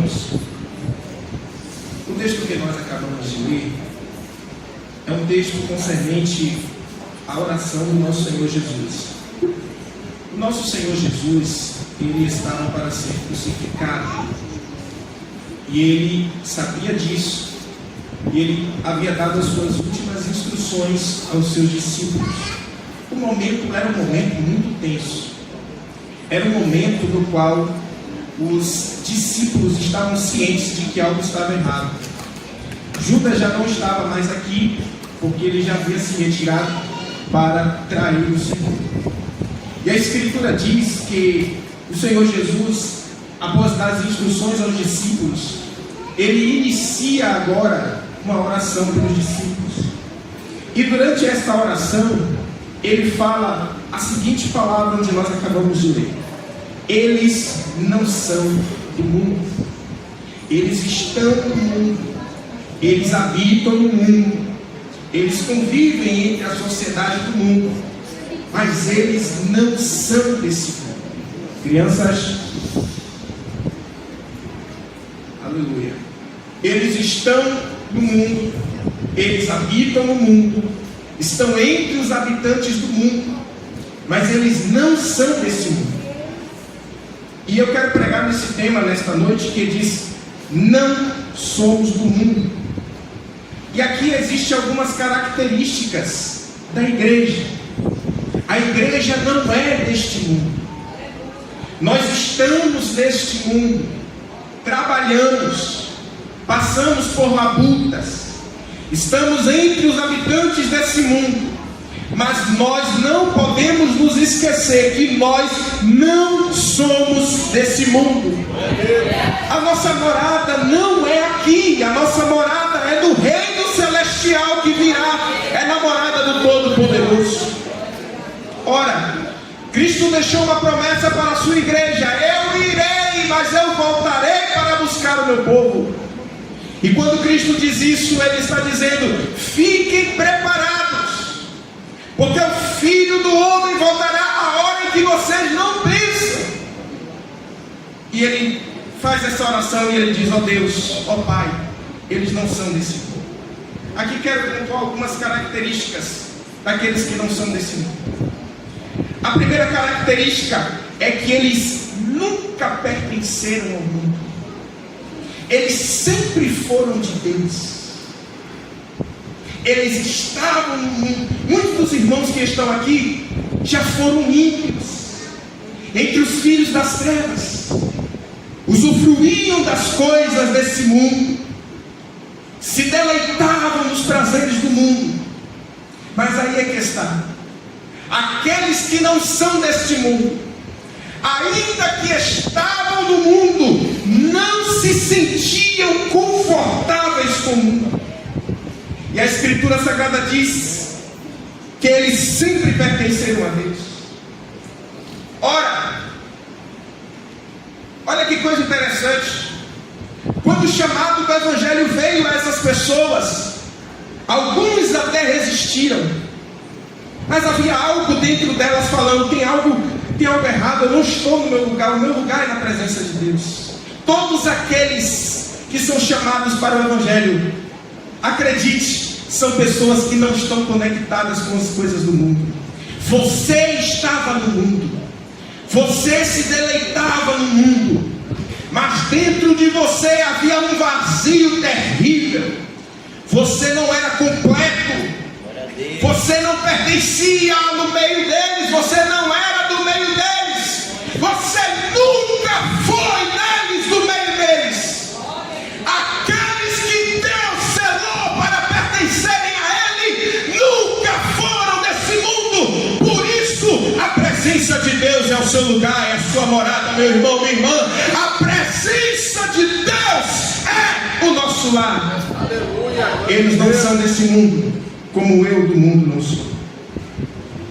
irmãos, o texto que nós acabamos de ler é um texto concernente à oração do nosso Senhor Jesus. O nosso Senhor Jesus, ele estava para ser crucificado, e ele sabia disso, e ele havia dado as suas últimas instruções aos seus discípulos. O momento era um momento muito tenso, era um momento no qual os discípulos estavam cientes de que algo estava errado. Judas já não estava mais aqui, porque ele já havia se retirado para trair o Senhor. E a Escritura diz que o Senhor Jesus, após dar as instruções aos discípulos, ele inicia agora uma oração para os discípulos. E durante esta oração, ele fala a seguinte palavra onde nós acabamos de ler: eles não são do mundo, eles estão no mundo, eles habitam no mundo, eles convivem entre a sociedade do mundo, mas eles não são desse mundo. Crianças, aleluia. Eles estão no mundo, eles habitam no mundo, estão entre os habitantes do mundo, mas eles não são desse mundo. E eu quero pregar nesse tema nesta noite, que diz: não somos do mundo. E aqui existem algumas características da igreja. A igreja não é deste mundo. Nós estamos neste mundo, trabalhamos, passamos por labutas, estamos entre os habitantes desse mundo, mas nós não podemos nos esquecer que nós não somos desse mundo. A nossa morada não é aqui, a nossa morada é do reino celestial que virá, é na morada do Todo-Poderoso. Ora, Cristo deixou uma promessa para a sua igreja: eu irei, mas eu voltarei para buscar o meu povo. E quando Cristo diz isso, Ele está dizendo: fiquem preparados, porque o Filho do Homem voltará a hora em que vocês não pensam. E Ele faz essa oração e Ele diz: ó Deus, ó Pai, eles não são desse mundo. Aqui quero pontuar algumas características daqueles que não são desse mundo. A primeira característica é que eles nunca pertenceram ao mundo. Eles sempre foram de Deus. Eles estavam no mundo. Muitos dos irmãos que estão aqui já foram ímpios, entre os filhos das trevas, usufruíam das coisas desse mundo, se deleitavam nos prazeres do mundo. Mas aí é que está: aqueles que não são deste mundo, ainda que estavam no mundo, não se sentiam confortáveis com o mundo. E a Escritura Sagrada diz que eles sempre pertenceram a Deus. Ora, olha que coisa interessante. Quando o chamado do Evangelho veio a essas pessoas, alguns até resistiram, mas havia algo dentro delas falando: tem algo errado, eu não estou no meu lugar, o meu lugar é na presença de Deus. Todos aqueles que são chamados para o Evangelho, acredite, são pessoas que não estão conectadas com as coisas do mundo. Você estava no mundo, você se deleitava no mundo, mas dentro de você havia um vazio terrível. Você não era completo, você não pertencia no meio deles, você não era do meio deles, você nunca foi neles, do meio deles. Aqueles que Deus selou para pertencerem a Ele nunca foram desse mundo. Por isso a presença de Deus é o seu lugar, é a sua morada, meu irmão, minha irmã. A presença de Deus é o nosso lar. Eles não são desse mundo, como eu do mundo não sou.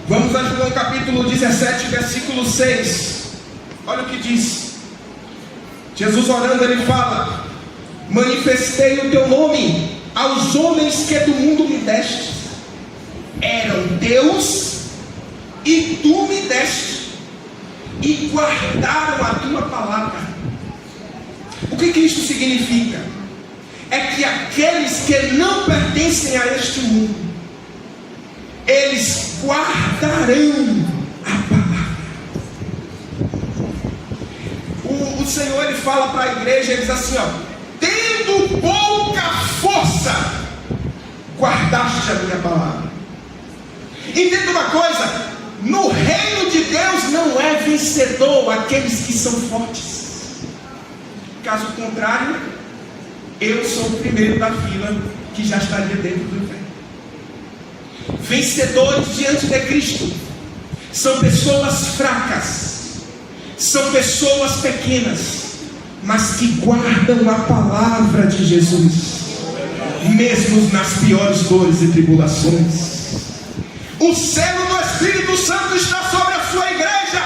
Vamos a João capítulo 17, versículo 6. Olha o que diz. Jesus orando, ele fala: manifestei o teu nome aos homens que do mundo me deste. Eram teus e tu me deste, e guardaram a tua palavra. O que isso significa? É que aqueles que não pertencem a este mundo, eles guardarão a palavra. O Senhor, ele fala para a igreja, ele diz assim, ó: tendo pouca força, guardaste a minha palavra. Entenda uma coisa: no reino de Deus não é vencedor aqueles que são fortes. Caso contrário, eu sou o primeiro da fila que já estaria dentro do inferno. Vencedores diante de Cristo são pessoas fracas, são pessoas pequenas, mas que guardam a palavra de Jesus, mesmo nas piores dores e tribulações. O selo do Espírito Santo está sobre a sua igreja.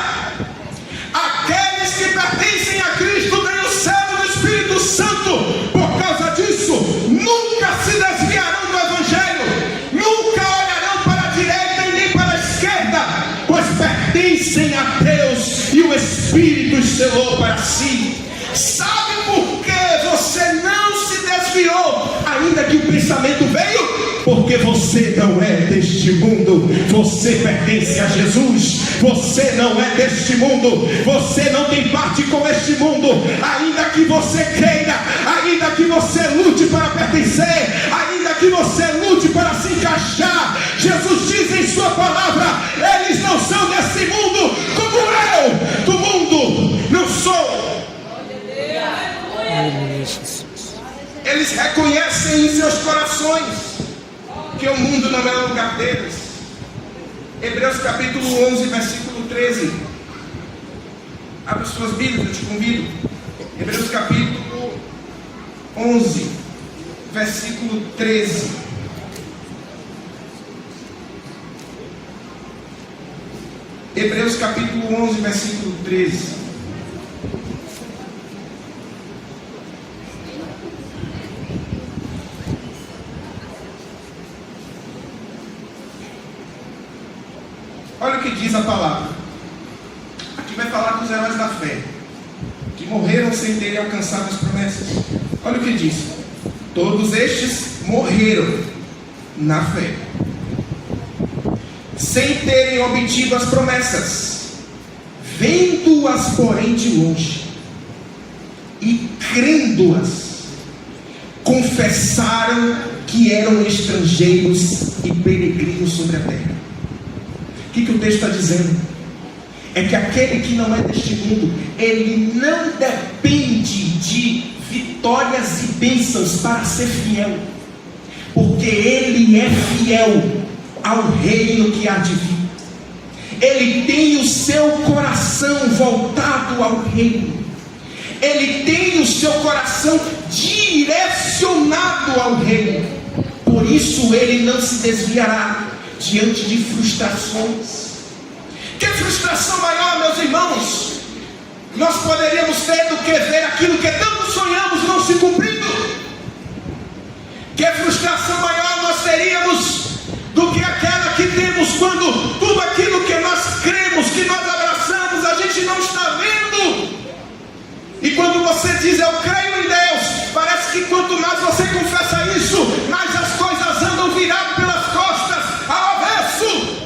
Aqueles que pertencem a Cristo têm o selo do Espírito Santo. Por causa disso, nunca se desviarão do Evangelho, nunca olharão para a direita e nem para a esquerda, pois pertencem a Deus e o Espírito os selou para si. Sabe por que você não se desviou, ainda que o pensamento veio? Porque você não é deste mundo, você pertence a Jesus. Você não é deste mundo, você não tem parte com este mundo. Ainda que você queira, ainda que você lute para pertencer, ainda que você lute para se encaixar, Jesus diz em sua palavra: eles não são desse mundo, como eu do mundo não sou. Eles reconhecem em seus corações que o mundo não é o lugar deles. Hebreus capítulo 11, versículo 13. Abra suas Bíblias, eu te convido. Hebreus capítulo 11, versículo 13. Hebreus capítulo 11, versículo 13. Olha o que diz a palavra. Aqui vai falar dos heróis da fé, que morreram sem terem alcançado as promessas. Olha o que diz: todos estes morreram na fé, sem terem obtido as promessas, vendo-as porém de longe, e crendo-as, confessaram que eram estrangeiros e peregrinos sobre a terra. O que o texto está dizendo? É que aquele que não é deste mundo, ele não depende de vitórias e bênçãos para ser fiel, porque ele é fiel ao reino que há de vir. Ele tem o seu coração voltado ao reino, ele tem o seu coração direcionado ao reino. Por isso ele não se desviará diante de frustrações. Que frustração maior, meus irmãos, nós poderíamos ter do que ver aquilo que tanto sonhamos não se cumprindo? Que frustração maior nós teríamos do que aquela que temos quando tudo aquilo que nós cremos, que nós abraçamos, a gente não está vendo? E quando você diz eu creio em Deus, parece que quanto mais você confessa isso, mais as coisas andam viradas pelas costas, ao avesso.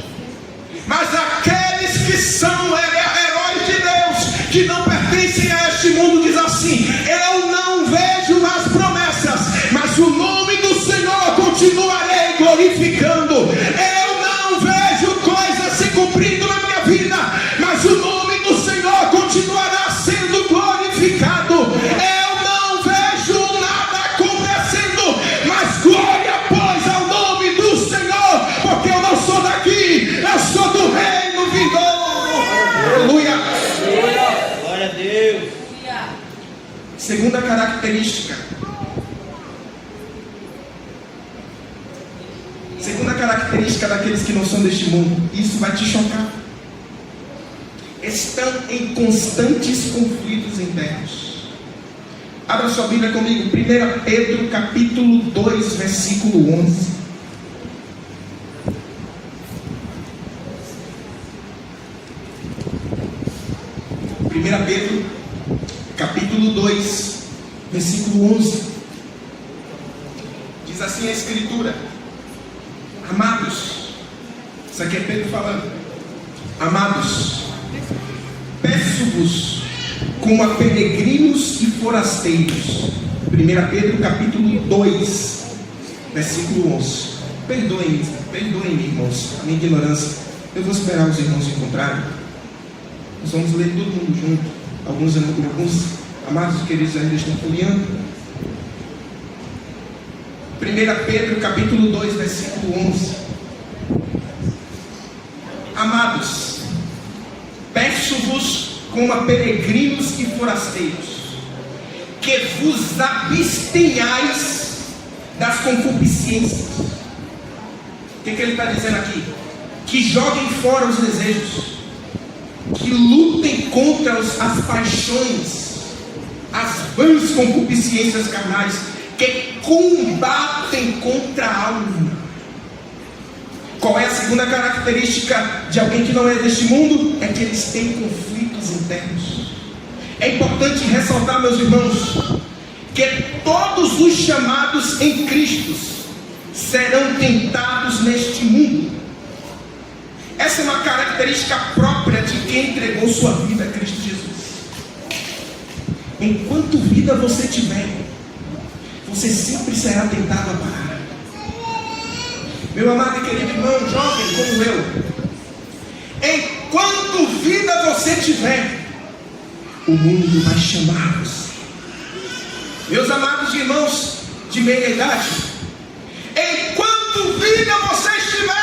Mas aqueles que são heróis de Deus, que não pertencem a este mundo, diz assim: eu não vejo as promessas, mas o nome do Senhor continuarei glorificando. Eu não vejo coisas se cumprindo na minha vida, mas o nome do Senhor continuará sendo glorificado. Eu não vejo nada acontecendo, mas glória pois ao nome do Senhor, porque eu não sou daqui, eu sou do reino vindouro. Aleluia. Glória a Deus. Segunda característica. Segunda característica daqueles que não são deste mundo. Isso vai te chocar. Estão em constantes conflitos internos. Abra sua Bíblia comigo. 1 Pedro capítulo 2, versículo 11. 1 Pedro capítulo 2, versículo 11. Diz assim a Escritura: amados, isso aqui é Pedro falando, amados, peço-vos como a peregrinos e forasteiros. 1 Pedro capítulo 2, versículo 11. Perdoem-me, irmãos, a minha ignorância. Eu vou esperar os irmãos encontrarem. Nós vamos ler todo mundo junto. Alguns amados e queridos ainda estão folheando. 1 Pedro capítulo 2, versículo 11. Amados, peço-vos como a peregrinos e forasteiros, que vos abstenhais das concupiscências. O que ele está dizendo aqui? Que joguem fora os desejos, que lutem contra as paixões, as vãs concupiscências carnais, que combatem contra a alma. Qual é a segunda característica de alguém que não é deste mundo? É que eles têm conflitos internos. É importante ressaltar, meus irmãos, que todos os chamados em Cristo serão tentados neste mundo. Essa é uma característica própria de quem entregou sua vida a Cristo Jesus. Enquanto vida você tiver, você sempre será tentado a parar. Meu amado e querido irmão, jovem como eu, enquanto vida você tiver, o mundo vai chamar você. Meus amados irmãos de meia idade, enquanto vida vocês tiverem,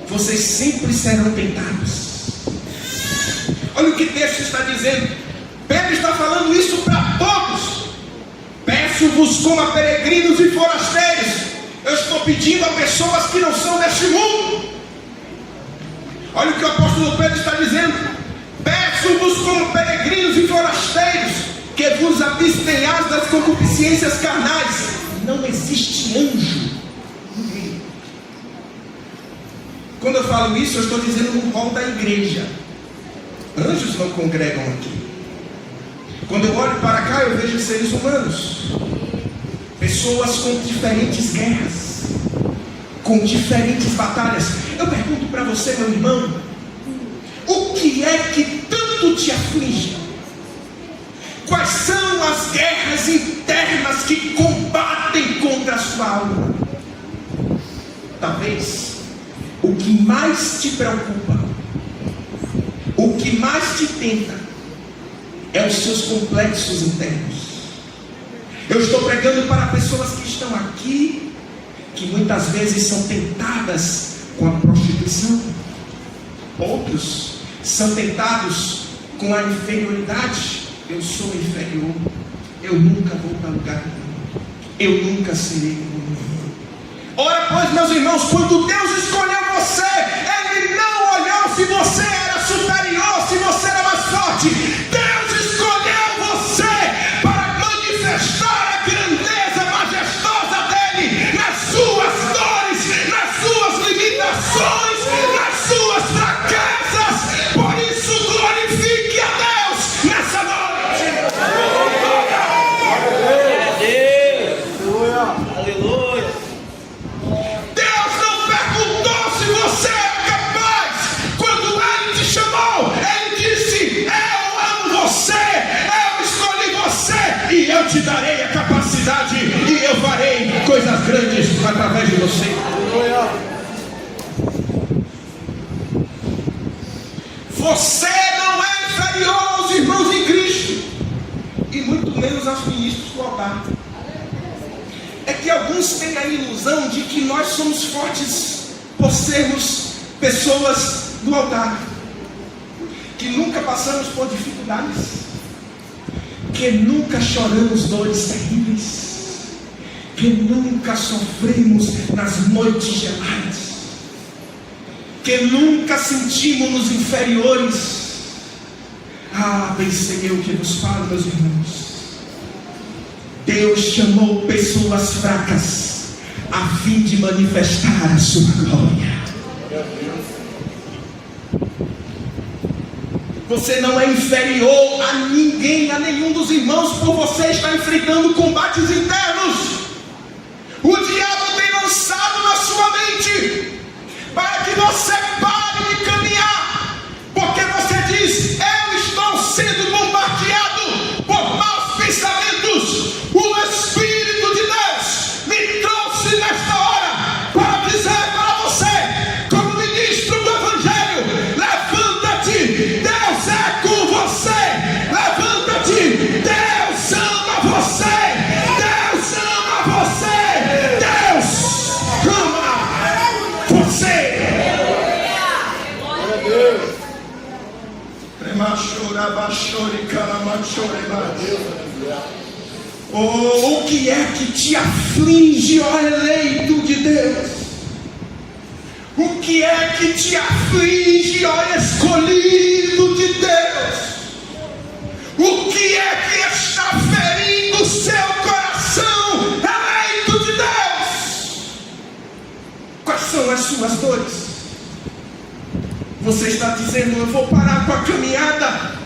vocês sempre serão tentados. Olha o que o texto está dizendo. Pedro está falando isso para todos. Peço-vos como a peregrinos e forasteiros. Eu estou pedindo a pessoas que não são deste mundo. Olha o que o apóstolo Pedro está dizendo: peço-vos como peregrinos e forasteiros, que vos abstenhais das concupiscências carnais. Não existe anjo no meio. Quando eu falo isso, eu estou dizendo no rol da igreja. Anjos não congregam aqui. Quando eu olho para cá, eu vejo seres humanos, pessoas com diferentes guerras, com diferentes batalhas. Eu pergunto para você, meu irmão, o que é que tanto te aflige? Quais são as guerras internas que combatem contra a sua alma? Talvez o que mais te preocupa, o que mais te tenta, é os seus complexos internos. Eu estou pregando para pessoas que estão aqui, que muitas vezes são tentadas com a prostituição. Outros são tentados com a inferioridade. Eu sou inferior, eu nunca vou para lugar nenhum, eu nunca serei como ninguém. Ora pois, meus irmãos, quando Deus escolheu você, Ele não olhou se você era superior, se você era mais forte. Deus escolheu você para manifestar a grandeza majestosa dEle nas suas dores, nas suas limitações, nas suas fraquezas. Por isso glorifique a Deus nessa noite. Aleluia. Deus não perguntou se você era capaz. Quando Ele te chamou, Ele disse: eu amo você, eu escolhi você, e eu te darei a capacidade, e eu farei coisas grandes através de você. Você não é inferior aos irmãos em Cristo, e muito menos aos ministros do altar. É que alguns têm a ilusão de que nós somos fortes por sermos pessoas do altar, que nunca passamos por dificuldades, que nunca choramos dores terríveis, que nunca sofremos nas noites geladas, que nunca sentimos-nos inferiores. Ah, bem sei eu que vos falo, meus irmãos. Deus chamou pessoas fracas a fim de manifestar a sua glória. Você não é inferior a ninguém, a nenhum dos irmãos, por você estar enfrentando combates internos. O diabo tem lançado na sua mente para que você pare de caminhar, porque você diz: eu estou sendo bombardeado por maus pensamentos. O Espírito de Deus me trouxe nesta hora para dizer para você, como ministro do Evangelho: levanta-te, Deus é com você. Levanta-te, Deus ama você. Deus ama você. Deus ama você. Glória a Deus. Oh, o que é que te aflige, ó eleito de Deus? O que é que te aflige, ó escolhido de Deus? O que é que está ferindo seu coração, eleito de Deus? Quais são as suas dores? Você está dizendo: eu vou parar com a caminhada.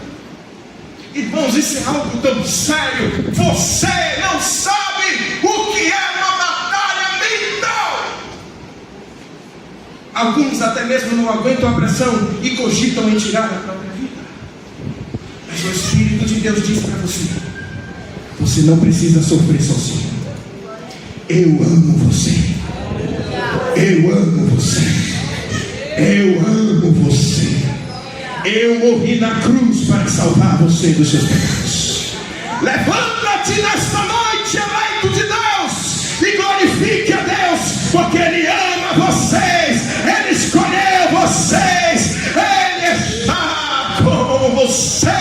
Irmãos, isso é algo tão sério. Você não sabe o que é uma batalha mental. Alguns até mesmo não aguentam a pressão e cogitam em tirar a própria vida. Mas o Espírito de Deus diz para você: você não precisa sofrer sozinho. Eu amo você. Eu amo você. Eu amo você. Eu morri na cruz para salvar você dos seus pecados. Levanta-te nesta noite, eleito de Deus, e glorifique a Deus, porque Ele ama vocês. Ele escolheu vocês. Ele está com vocês.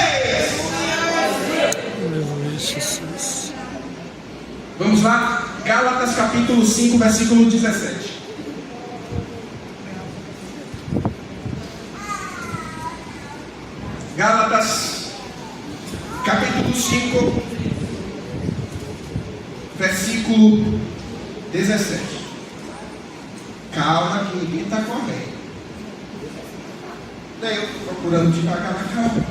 Vamos lá, Gálatas capítulo 5, versículo 17. Gálatas, capítulo 5, versículo 17. Calma que ninguém está correndo. Daí eu estou procurando devagar na calma.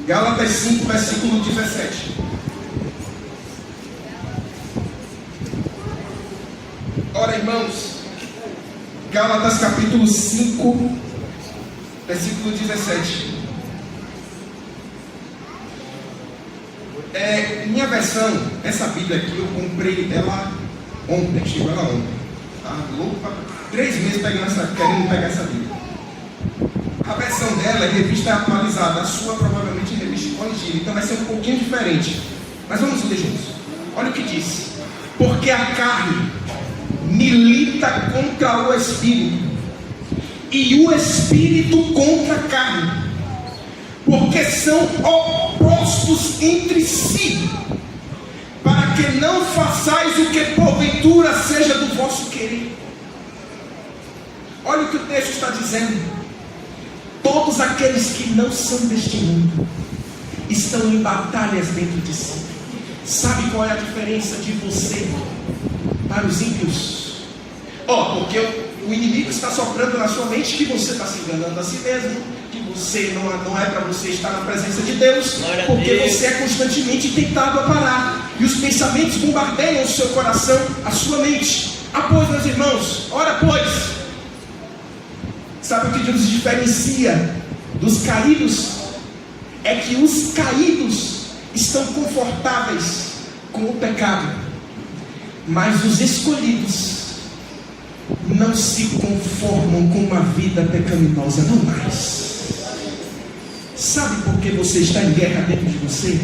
Gálatas 5, versículo 17. Ora, irmãos, Gálatas capítulo 5, versículo 17. Minha versão, essa Bíblia aqui, eu comprei ela ontem, chegou ela ontem. Tá louco para 3 meses querendo pegar essa Bíblia. A versão dela é revista atualizada, a sua provavelmente é revista corrigida, então vai ser um pouquinho diferente. Mas vamos ler juntos. Olha o que diz: porque a carne milita contra o Espírito, e o Espírito contra a carne, porque são opostos entre si, para que não façais o que porventura seja do vosso querer. Olha o que o texto está dizendo: todos aqueles que não são deste mundo estão em batalhas dentro de si. Sabe qual é a diferença de você para os ímpios? Porque o inimigo está soprando na sua mente que você está se enganando a si mesmo, que você não é para você estar na presença de Deus, porque você é constantemente tentado a parar, e os pensamentos bombardeiam o seu coração, a sua mente. Pois, meus irmãos, ora pois, sabe o que nos diferencia dos caídos? É que os caídos estão confortáveis com o pecado, mas os escolhidos não se conformam com uma vida pecaminosa, não mais. Sabe por que você está em guerra dentro de você?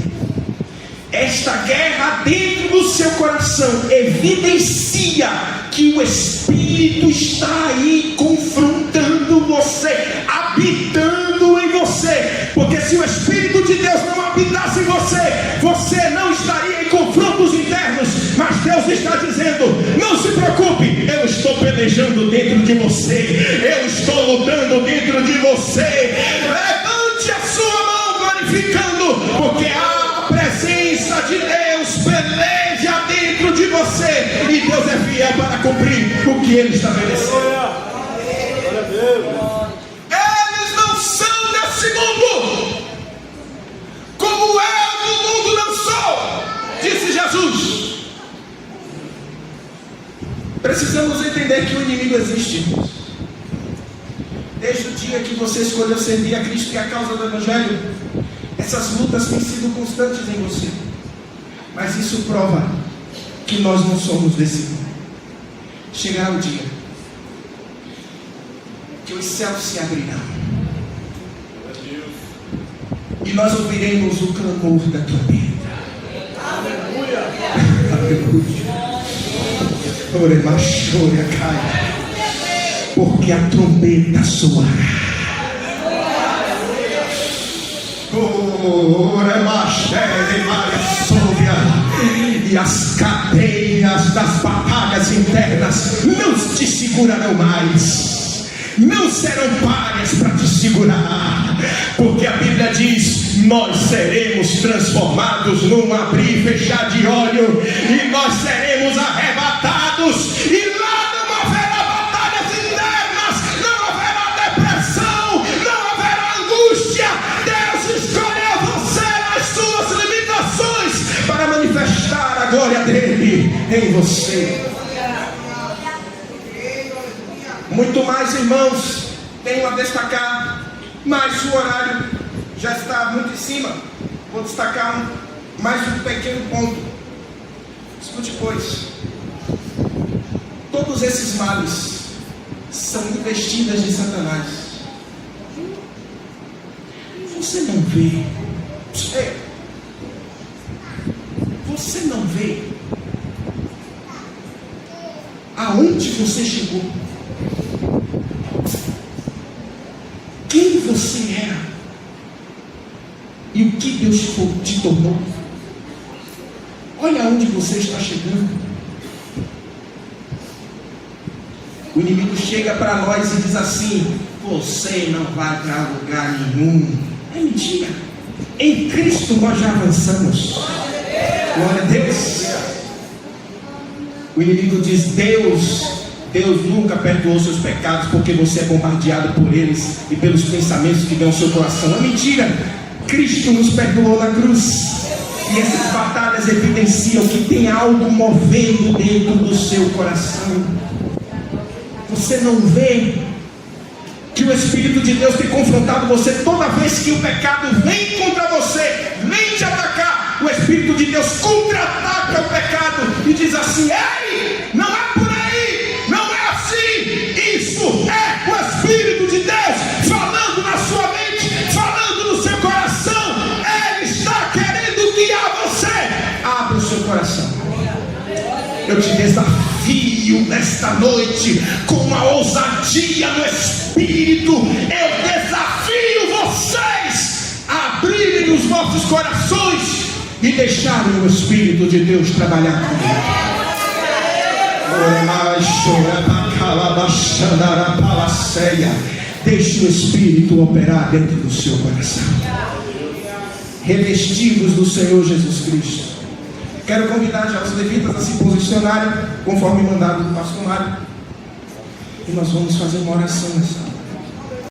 Esta guerra dentro do seu coração evidencia que o Espírito está aí confrontando você, habitando em você. Porque se o Espírito de Deus não habitasse em você, você não estaria em confrontos internos. Mas Deus está dizendo: não se preocupe, eu estou pelejando dentro de você, eu estou lutando dentro de você. Levante a sua mão glorificando, porque a presença de Deus peleja dentro de você, e Deus é fiel para cumprir o que Ele estabeleceu. Eles não são desse mundo, Precisamos entender que o inimigo existe. Desde o dia que você escolheu servir a Cristo, que é a causa do Evangelho, essas lutas têm sido constantes em você. Mas isso prova que nós não somos desse mundo. Chegará o dia que os céus se abrirão e nós ouviremos o clamor da trombeta. Aleluia! Aleluia! Porque a trombeta soará. E as cadeias das batalhas internas não te segurarão mais, não serão páreas para te segurar, porque a Bíblia diz: nós seremos transformados num abrir e fechar de olho, e nós seremos arrebatados, e lá não haverá batalhas internas, não haverá depressão, não haverá angústia. Deus escolheu você nas suas limitações para manifestar a glória dele em você. Muito mais, irmãos, tenho a destacar, mas o horário já está muito em cima. Vou destacar mais um pequeno ponto. Escute, pois, todos esses males são investidas de Satanás. Você não vê? Você não vê aonde você chegou? Quem você era e o que Deus te tornou? Olha aonde você está chegando. O inimigo chega para nós e diz assim: você não vai para lugar nenhum. É mentira. Em Cristo nós já avançamos. Glória a Deus. O inimigo diz: Deus nunca perdoou seus pecados, porque você é bombardeado por eles e pelos pensamentos que vêm ao seu coração. É mentira. Cristo nos perdoou na cruz, e essas batalhas evidenciam que tem algo movendo dentro do seu coração. Você não vê que o Espírito de Deus tem confrontado você toda vez que o pecado vem contra você, vem te atacar? O Espírito de Deus contra-ataca o pecado e diz assim: ei, não é por aí, não é assim. Isso é o Espírito de Deus falando na sua mente, falando no seu coração. Ele está querendo guiar você. Abra o seu coração. Eu te desafio nesta noite com uma ousadia no Espírito. Eu desafio vocês a abrirem os vossos corações e deixarem o Espírito de Deus trabalhar comigo. Deixe o Espírito operar dentro do seu coração. Revestivos do Senhor Jesus Cristo. Quero convidar já os levitas a se posicionarem conforme mandado do pastor Mário, e nós vamos fazer uma oração nessa